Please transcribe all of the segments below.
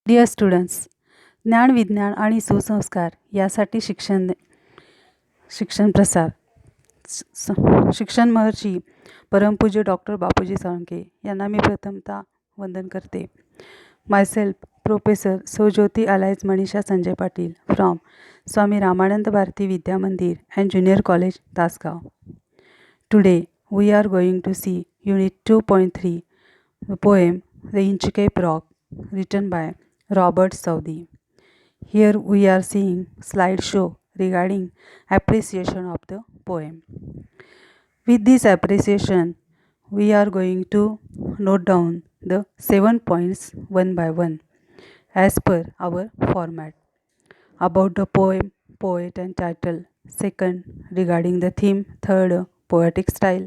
Dear students, ज्ञान, विज्ञान आणि सुसंस्कार यासाठी शिक्षण प्रसार शिक्षण महर्षी परमपूज्य डॉक्टर बापूजी साळुंखे यांना मी प्रथमतः वंदन करते. Myself professor Saujyoti alias Manisha Sanjay Patil from Swami Ramanand Bharati Vidya Mandir and junior college Tasgaon. Today we are going to see Unit 2.3, the poem The Inchcape Rock, written by Robert Southey. Here we are seeing slideshow regarding appreciation of the poem. With this appreciation, we are going to note down the 7 points one by one as per our format. About the poem, poet and title. Second, regarding the theme. Third, poetic style.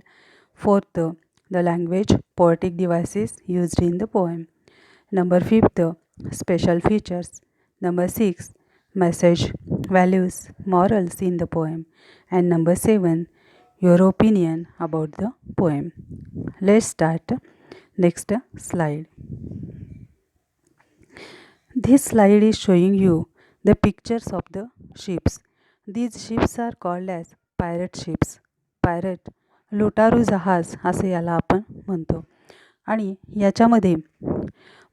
Fourth, the language, poetic devices used in the poem. Number 5, special features. Number 6, message, values, morals in the poem. And number 7, your opinion about the poem. Let's start. Next slide. This slide is showing you the pictures of the ships. These ships are called as pirate ships. Pirate, लुटारू जहाज असे याला आपण म्हणतो. आणि याच्यामध्ये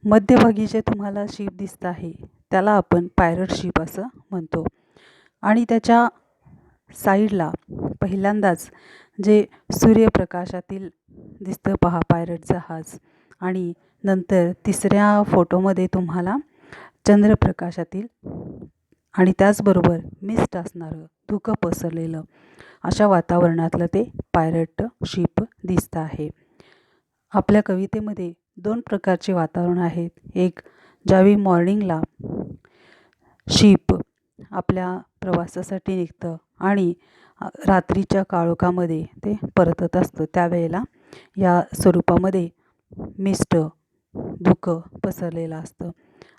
मध्यभागी जे तुम्हाला शिप दिसत आहे त्याला आपण पायरट शिप असं म्हणतो. आणि त्याच्या साईडला पहिल्यांदाच जे सूर्यप्रकाशातील दिसतं पहा पायरट जहाज, आणि नंतर तिसऱ्या फोटोमध्ये तुम्हाला चंद्रप्रकाशातील आणि त्याचबरोबर मिस्ट असणारं धुकं पसरलेलं अशा वातावरणातलं ते पायरट शिप दिसतं आहे. आपल्या कवितेमध्ये 2 प्रकारचे वातावरण आहेत. एक, ज्यावेळी मॉर्निंगला शिप आपल्या प्रवासासाठी निघतं आणि रात्रीच्या काळोखामध्ये ते परतत असतं, त्यावेळेला या स्वरूपामध्ये मिस्ट धुकं पसरलेलं असतं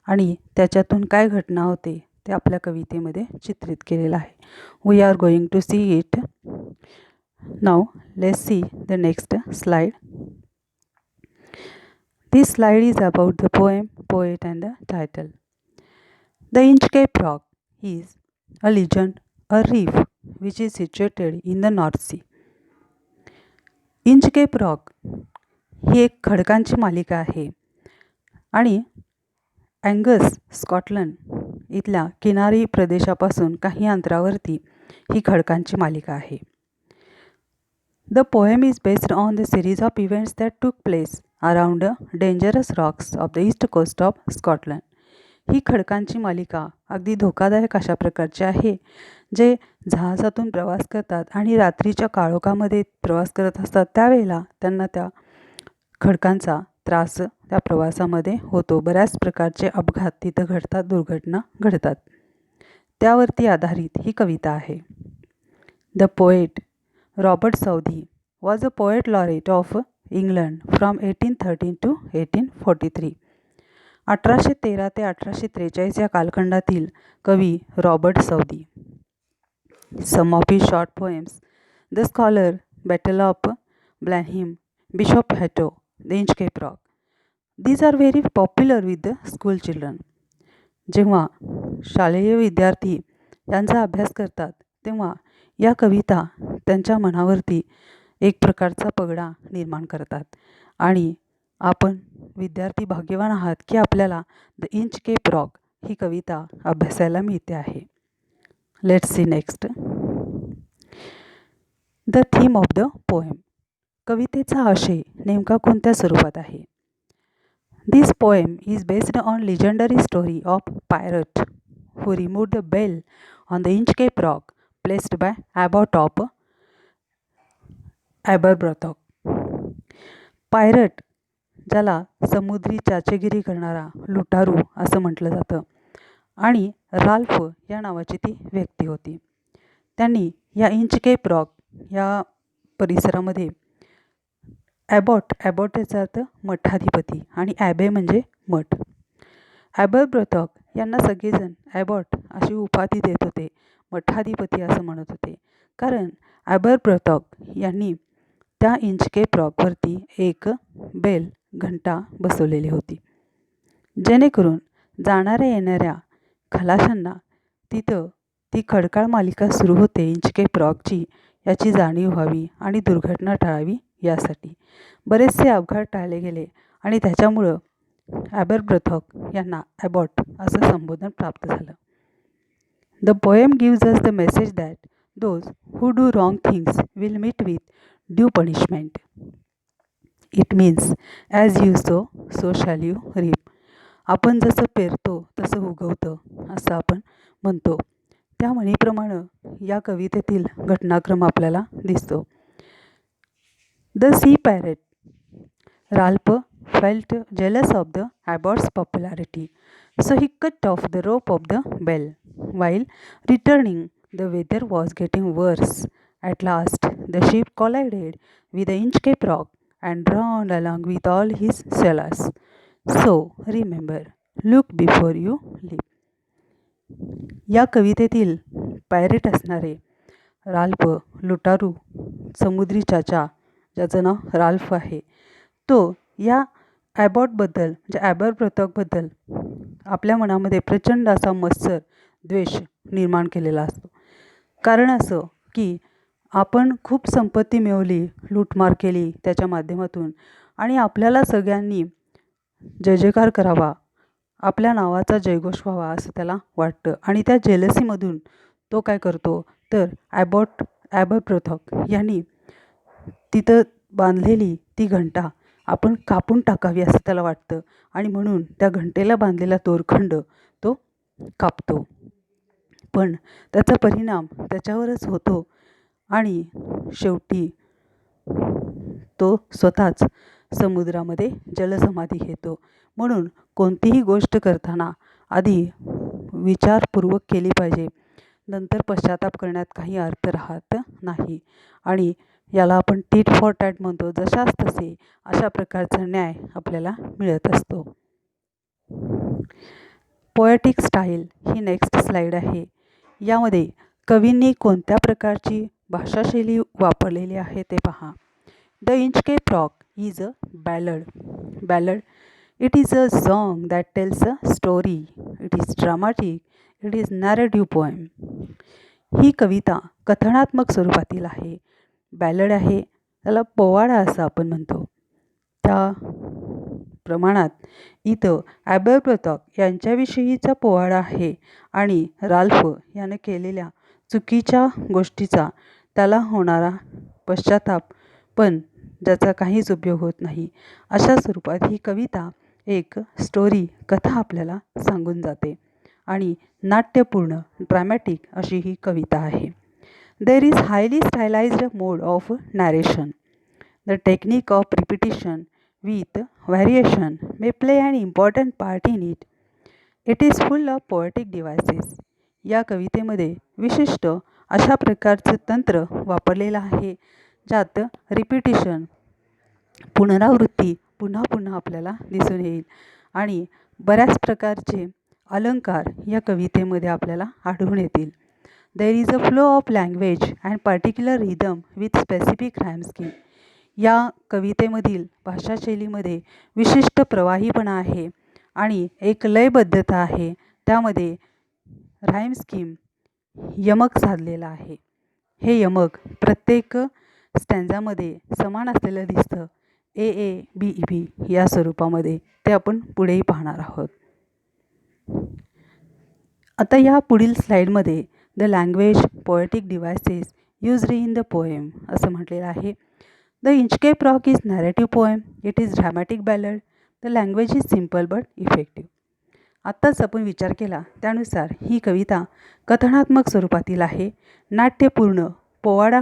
आणि त्याच्यातून काय घटना होते ते आपल्या कवितेमध्ये चित्रित केलेलं आहे. We are going to see it now. Let's see the next slide. This slide is about the poem, poet and the title. The Inchcape Rock is a legend, a reef which is situated in the North Sea. Inchcape rock ही एक खडकांची मालिका आहे आणि Angus, Scotland इथल्या किनारी प्रदेशापासून काही अंतरावरती ही खडकांची मालिका आहे. The poem is based on the series of events that took place around the dangerous rocks of the east coast of Scotland. ही खडकांची मालिका अगदी धोकादायक अशा प्रकारची आहे, जे जहाजातून प्रवास करतात आणि रात्रीच्या काळोखामध्ये प्रवास करत असतात त्यावेळेला त्यांना त्या खडकांचा त्रास त्या प्रवासामध्ये होतो. बऱ्याच प्रकारचे अपघात तिथं घडतात, दुर्घटना घडतात. त्यावरती आधारित ही कविता आहे. The poet Robert Southey was a poet laureate of England from 1813 to 1843. 1813 ते 1843 या कालखंडातील कवी Robert Saudi. Some of his short poems, The Scholar, Battle of Blenheim, Bishop Hatto, The Inchcape Rock. These are very popular with the school children. जेव्हा शालेय विद्यार्थी यांचा अभ्यास करतात तेव्हा या कविता त्यांच्या मनावरती एक प्रकारचा पगडा निर्माण करतात आणि आपण विद्यार्थी भाग्यवान आहात की आपल्याला द इंचकेप रॉक ही कविता अभ्यासायला मिळते आहे. Let's see next. The theme of the poem. कवितेचा आशय नेमका कोणत्या स्वरूपात आहे? This poem is based on legendary story of pirate who removed the bell on the Inchcape Rock placed by Abbot of Aberbrothock. Pirate, ज्याला समुद्री चाचेगिरी करणारा लुटारू असं म्हटलं जातं, आणि राल्फ या नावाची ती व्यक्ती होती. त्यांनी या इंचकेप रॉक या परिसरामध्ये ॲबॉट याचा अर्थ मठाधिपती आणि ॲबे म्हणजे मठ. ॲबरब्रॉथॉक यांना सगळेजण ॲबॉट अशी उपाधी देत होते, मठाधिपती असं म्हणत होते, कारण ॲबरब्रॉथॉक यांनी त्या इंचकेप रॉकवरती एक बेल, घंटा बसवलेली होती, जेणेकरून जाणाऱ्या येणाऱ्या खलाशांना तिथं ती खडकाळ मालिका सुरू होते इंचके प्रॉगची याची जाणीव व्हावी आणि दुर्घटना टाळावी यासाठी बरेचसे अपघात टाळले गेले आणि त्याच्यामुळं ॲबरब्रथॉक यांना ॲबॉट असं संबोधन प्राप्त झालं. The poem gives us the message that those who do wrong things will meet with due punishment. It means as you sow shall you reap. आपण जसं पेरतो तसं उगवतं असं आपण म्हणतो. त्या म्हणीप्रमाणे या कवितेतील घटनाक्रम आपल्याला दिसतो. The sea parrot. Ralph felt jealous of the abbot's popularity, so he cut off the rope of the bell. While returning, the weather was getting worse. At last, the ship collided with the Inchcape Rock and drowned along with all his sailors. So, remember, look before you leap. या कवितेतील pirate असणारे Ralph लुटारू समुद्री चाचा, ज्याचं नाव Ralph आहे, तो या ॲबॉटबद्दल म्हणजे ॲबरब्रथॉकबद्दल आपल्या मनामध्ये प्रचंड असा मत्सर द्वेष निर्माण केलेला असतो. कारण असं की आपण खूप संपत्ती मिळवली, लूटमार केली त्याच्या माध्यमातून आणि आपल्याला सगळ्यांनी जय जयकार करावा, आपल्या नावाचा जयघोष व्हावा असं त्याला वाटतं आणि त्या जेलसीमधून तो काय करतो तर ॲबरब्रथॉक यांनी तिथं बांधलेली ती घंटा आपण कापून टाकावी असं त्याला वाटतं आणि म्हणून त्या घंटेला बांधलेला दोरखंड तो कापतो. पण त्याचा परिणाम त्याच्यावरच होतो आणि शेवटी तो स्वतःच समुद्रामध्ये जलसमाधी घेतो. म्हणून कोणतीही गोष्ट करताना आधी विचारपूर्वक केली पाहिजे, नंतर पश्चाताप करण्यात काही अर्थ राहत नाही आणि याला आपण टीट फॉर टॅट म्हणतो. जशास तसे अशा प्रकारचा न्याय आपल्याला मिळत असतो. पोएटिक स्टाईल ही नेक्स्ट स्लाईड आहे. यामध्ये कवींनी कोणत्या प्रकारची भाषाशैली वापरलेली आहे ते पहा. The Inchcape rock is a ballad. Ballad it is a song that tells a story. It is dramatic. It is narrative poem. ही कविता कथनात्मक स्वरूपातील आहे. बॅलड आहे, त्याला पोवाडा असं आपण म्हणतो. त्या प्रमाणात इथं ॲबरब्रथॉक यांच्याविषयीचा पोवाडा आहे आणि राल्फ याने केलेल्या चुकीच्या गोष्टीचा त्याला होणारा पश्चाताप पण ज्याचा काहीच उपयोग होत नाही अशा स्वरूपात ही कविता एक स्टोरी कथा आपल्याला सांगून जाते आणि नाट्यपूर्ण ड्रॅमॅटिक अशी ही कविता आहे. There is highly stylized mode of narration. The technique of repetition with variation may play an important part in it. It is full of poetic devices. या कवितेमध्ये विशिष्ट अशा प्रकारचे तंत्र वापरलेलं आहे ज्यात रिपिटिशन पुनरावृत्ती पुन्हा पुन्हा आपल्याला दिसून येईल आणि बऱ्याच प्रकारचे अलंकार या कवितेमध्ये आपल्याला आढळून येतील. There is a flow of language and particular rhythm with specific rhyme scheme. या कवितेमधील भाषाशैलीमध्ये विशिष्ट प्रवाहीपणा आहे आणि एक लयबद्धता आहे. त्यामध्ये राईम स्कीम यमक साधलेला आहे. हे यमक प्रत्येक स्टँजामध्ये समान असलेलं दिसतं. ए ए बी ई बी या स्वरूपामध्ये ते आपण पुढेही पाहणार आहोत. आता या पुढील स्लाईडमध्ये the language poetic devices used in the poem असं म्हटलेलं आहे. The Inchcape rock is narrative poem. It is dramatic ballad. The language is simple but effective. आत्ताच आपण विचार केला त्यानुसार ही कविता कथनात्मक स्वरूपातील आहे. नाट्यपूर्ण पोवाडा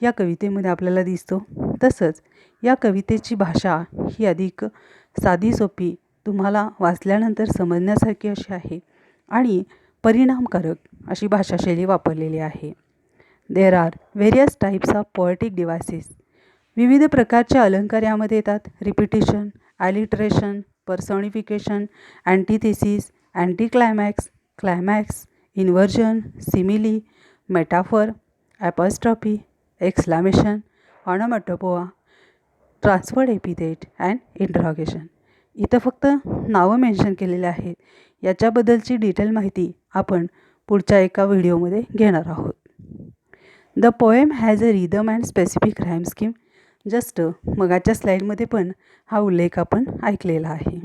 या कवितेमध्ये आपल्याला दिसतो. तसंच या कवितेची भाषा ही अधिक साधी सोपी तुम्हाला वाचल्यानंतर समजण्यासारखी अशी आहे आणि परिणामकारक अशी भाषाशैली वापरलेली आहे. There are various types of poetic devices. विविध प्रकारचे अलंकार यामध्ये येतात. Repetition, alliteration, personification, antithesis, anti climax, climax, inversion, simile, metaphor, apostrophe, exclamation, onomatopoeia, transferred epithet and interrogation. इथं फक्त नावं मेन्शन केलेले आहेत. याच्याबद्दलची डिटेल माहिती आपण पुढच्या एका व्हिडिओमध्ये घेणार आहोत. The poem has a rhythm and specific rhyme scheme. Just मगाच्या स्लाईडमध्ये पण हा उल्लेख आपण ऐकलेला आहे.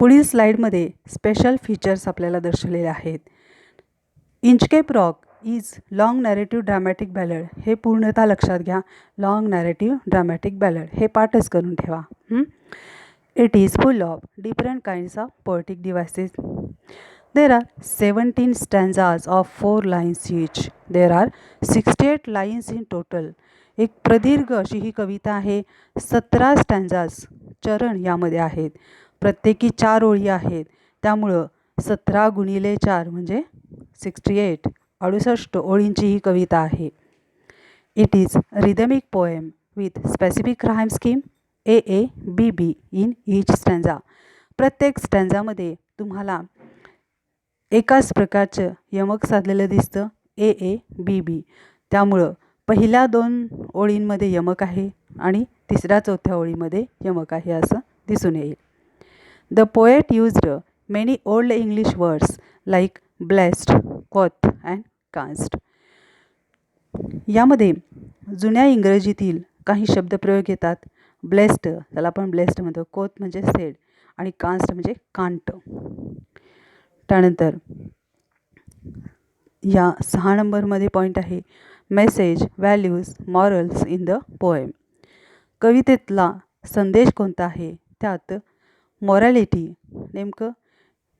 पुढील स्लाईडमध्ये स्पेशल फीचर्स आपल्याला दर्शवलेले आहेत. Inchcape rock is long narrative dramatic ballad. हे पूर्णतः लक्षात घ्या. लॉंग नॅरेटिव्ह ड्रामॅटिक बॅलड हे पाठच करून ठेवा. It is full of different kinds of poetic devices. There are 17 stanzas of 4 lines each. There are 68 lines in total. एक प्रदीर्घ अशी ही कविता आहे. 17 स्टँजाज चरण यामध्ये आहेत. प्रत्येकी 4 ओळी आहेत. त्यामुळं 17 गुणिले 4 म्हणजे 68 68 ओळींची ही कविता आहे. It is rhythmic poem with specific rhyme scheme A-A-B-B in each stanza. प्रत्येक स्टँजामध्ये तुम्हाला एकाच प्रकारचं यमक साधलेलं दिसतं A-A-B-B. त्यामुळं पहिल्या 2 ओळींमध्ये यमक आहे आणि तिसऱ्या 4थ्या ओळीमध्ये यमक आहे असं दिसून येईल. The poet used many old English words like blessed, quoth and cast. यामध्ये जुन्या इंग्रजीतील काही शब्दप्रयोग येतात. ब्लेस्ड, त्याला आपण ब्लेस्ड म्हणतो. क्वॉथ म्हणजे सेड आणि कास्ट म्हणजे कांट. त्यानंतर या 6 नंबरमध्ये पॉईंट आहे message, values, morals in the poem. कवितेतला संदेश कोणता आहे? त्यात मॉरॅलिटी, नेमकं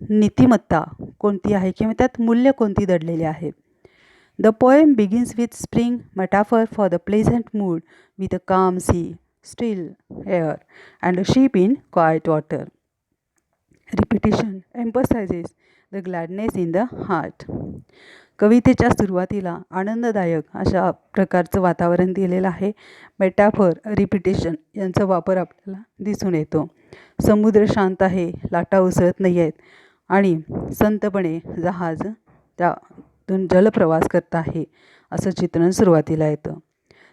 नीतिमत्ता कोणती आहे किंवा त्यात मूल्य कोणती दडलेली आहेत. The poem begins with spring metaphor for the pleasant mood with a calm sea, still air and a ship in quiet water. Repetition emphasises the gladness in the heart. कवितेच्या सुरुवातीला आनंददायक अशा प्रकारचं वातावरण दिलेलं आहे. मेटाफर, रिपिटेशन यांचा वापर आपल्याला दिसून येतो. समुद्र शांत आहे, लाटा उसळत नाही आहेत आणि संतपणे जहाज त्यातून जलप्रवास करत आहे असं चित्रण सुरुवातीला येतं.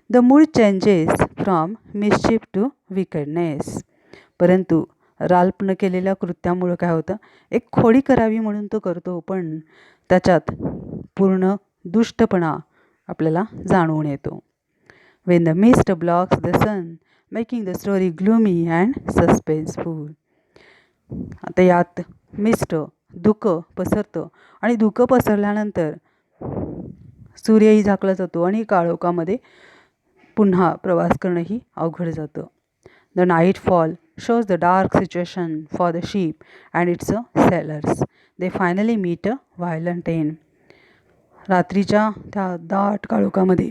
The mood changes from mischief to wickedness. परंतु राल्प न केलेल्या कृत्यामुळं काय होतं, एक खोडी करावी म्हणून तो करतो, पण त्याच्यात पूर्ण दुष्टपणा आपल्याला जाणवून येतो. When the mist blocks the sun making the story gloomy and suspenseful. आता यात मिस्ट धुकं पसरतं आणि धुकं पसरल्यानंतर सूर्यही झाकला जातो आणि काळोखामध्ये पुन्हा प्रवास करणंही अवघड जातं. The night fall shows the dark situation for the ship and its sailors. They finally meet a violent end. रात्रीच्या त्या दाट काळोखामध्ये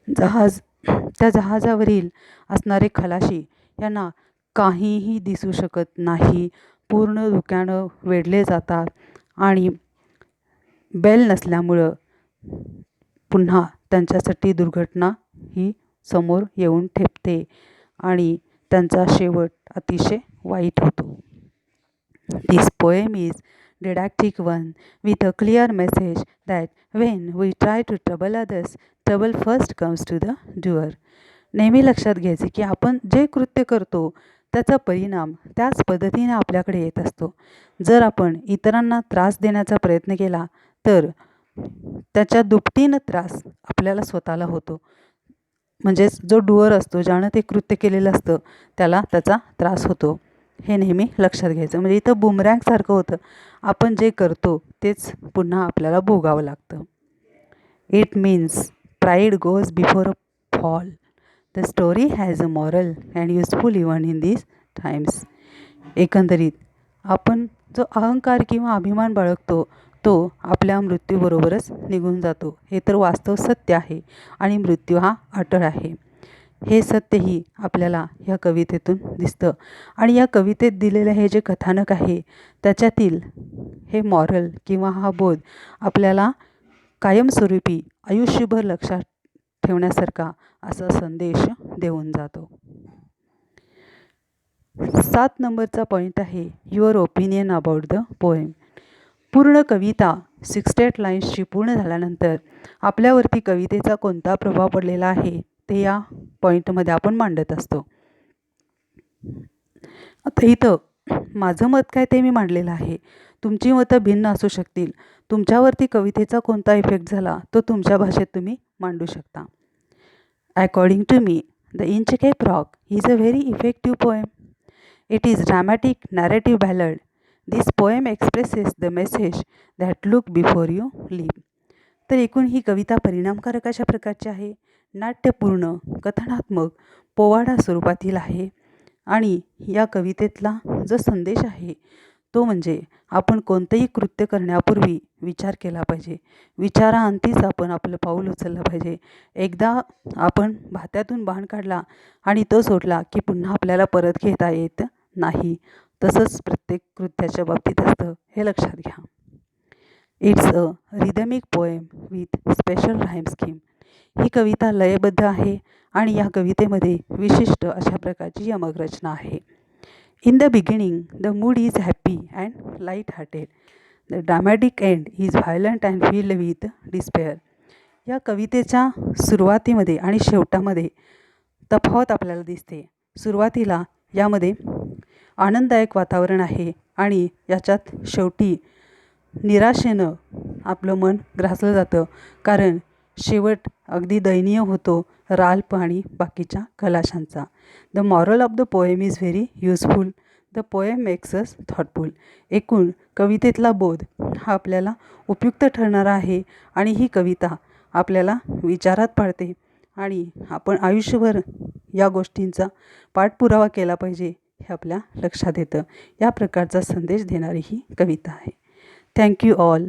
त्या जहाजावरील असणारे खलाशी यांना काहीही दिसू शकत नाही. पूर्ण धुक्यानं वेढले जातात आणि बेल नसल्यामुळं पुन्हा त्यांच्यासाठी दुर्घटना ही समोर येऊन ठेपते आणि त्यांचा शेवट अतिशय वाईट होतो. This poem is didactic one with a clear message that when we try to trouble others, trouble first comes to the door. नेहमी लक्षात घ्यायचे की आपण जे कृत्य करतो त्याचा परिणाम त्याच पद्धतीने आपल्याकडे येत असतो. जर आपण इतरांना त्रास देण्याचा प्रयत्न केला तर त्याच्या दुपटीनं त्रास आपल्याला स्वतःला होतो. म्हणजेच जो डुअर असतो, ज्यानं ते कृत्य केलेलं असतं, त्याला त्याचा त्रास होतो. हे नेहमी लक्षात घ्यायचं. म्हणजे इथं बुमरँगसारखं होतं. आपण जे करतो तेच पुन्हा आपल्याला भोगावं लागतं. It means pride goes before a fall. The story has a moral and useful even in this times. एकंदरीत आपण जो अहंकार किंवा अभिमान बाळगतो तो आपल्या मृत्यूबरोबरच निघून जातो. हे तर वास्तव सत्य आहे आणि मृत्यू हा अटळ आहे. हे सत्यही आपल्याला ह्या कवितेतून दिसतं आणि या कवितेत दिलेलं हे जे कथानक आहे त्याच्यातील हे मॉरल किंवा हा बोध आपल्याला कायमस्वरूपी आयुष्यभर लक्षात ठेवण्यासारखा असा संदेश देऊन जातो. 7 नंबरचा पॉईंट आहे your opinion about the poem. पूर्ण कविता 68 लाईन्सची पूर्ण झाल्यानंतर आपल्यावरती कवितेचा कोणता प्रभाव पडलेला आहे ते या पॉईंटमध्ये आपण मांडत असतो. आता इथं माझं मत काय ते मी मांडलेलं आहे. तुमची मतं भिन्न असू शकतील. तुमच्यावरती कवितेचा कोणता इफेक्ट झाला तो तुमच्या भाषेत तुम्ही मांडू शकता. According to me, The Inchcape Rock is a very effective poem. It is dramatic narrative ballad. This poem expresses the message that look before you leap. तर एकूण ही कविता परिणामकारक अशा प्रकारची आहे. नाट्यपूर्ण, कथनात्मक, पोवाडा स्वरूपातील आहे आणि या कवितेतला जो संदेश आहे तो म्हणजे आपण कोणतंही कृत्य करण्यापूर्वी विचार केला पाहिजे. विचारांतीच आपण आपलं पाऊल उचललं पाहिजे. एकदा आपण भात्यातून बाण काढला आणि तो सोडला की पुन्हा आपल्याला परत घेता येत नाही. तसंच प्रत्येक कृत्याच्या बाबतीत असतं, हे लक्षात घ्या. It's a rhythmic poem with special rhyme scheme. ही कविता लयबद्ध आहे आणि या कवितेमध्ये विशिष्ट अशा प्रकारची यमकरचना आहे. In the beginning, the mood is happy and light-hearted. The dramatic end is violent and filled with despair. या कवितेच्या सुरुवातीमध्ये आणि शेवटामध्ये तफावत आपल्याला दिसते. सुरुवातीला यामध्ये आनंददायक वातावरण आहे आणि याच्यात शेवटी निराशेनं आपलं मन ग्रासलं जातं, कारण शेवट अगदी दयनीय होतो राल्फ आणि बाकीच्या खलाशांचा. The moral of the poem is very useful. The poem makes us thoughtful. एकूण कवितेतला बोध हा आपल्याला उपयुक्त ठरणारा आहे आणि ही कविता आपल्याला विचारात पाडते आणि आपण आयुष्यभर या गोष्टींचा पाठपुरावा केला पाहिजे हे आपल्या लक्षात येतं. या प्रकारचा संदेश देणारी ही कविता आहे. Thank you all.